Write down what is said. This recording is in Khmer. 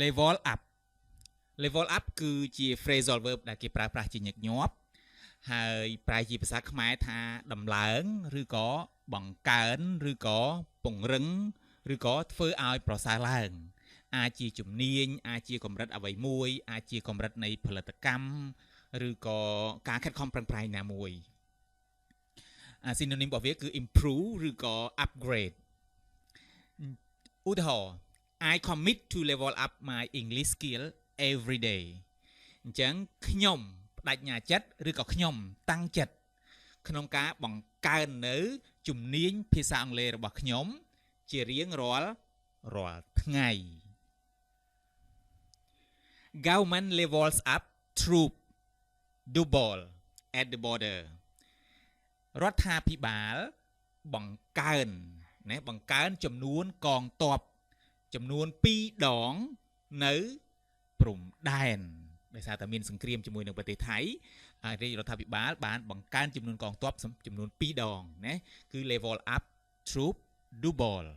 level up level up គឺជា phrasal verb ដែលគេប្រើប្រាស់ជាញឹកញាប់ហើយប្រែជាភាសាខ្មែរថាដំឡើងឬក៏បង្កើនឬក៏ពង្រឹងឬក៏ធ្វើឲ្យប្រសើរឡើងអាចជាជំនាញអាចជាកម្រិតអ្វីមួយអាចជាកម្រិតនៃផលិតកម្មឬក៏ការខិតខំប្រឹងប្រែងណាមួយ synonym របស់វាគឺ improve ឬក៏ upgrade ឧទាហរណ៍ I commit to level up my English skill every day អញ្ចឹងខ្ញុំបដិញ្ញាចិត្តឬក៏ខ្ញុំតាំងចិត្តក្នុងការបង្កើននៅជំនាញភាសាអង់គ្លេសរបស់ខ្ញុំជារៀងរាល់ថ្ងៃ Government levels up troop double at the border រដ្ឋាភិបាលបង្កើនចំនួនកងទ័ពចំនួន2 ដងនៅព្រំដែនដោយសារតែមានសង្គ្រាមជាមួយនឹងប្រទេសថៃរាជរដ្ឋាភិបាលបានបង្កើនចំនួនកងទ័ពចំនួន2 ដងណាគឺ level up troop double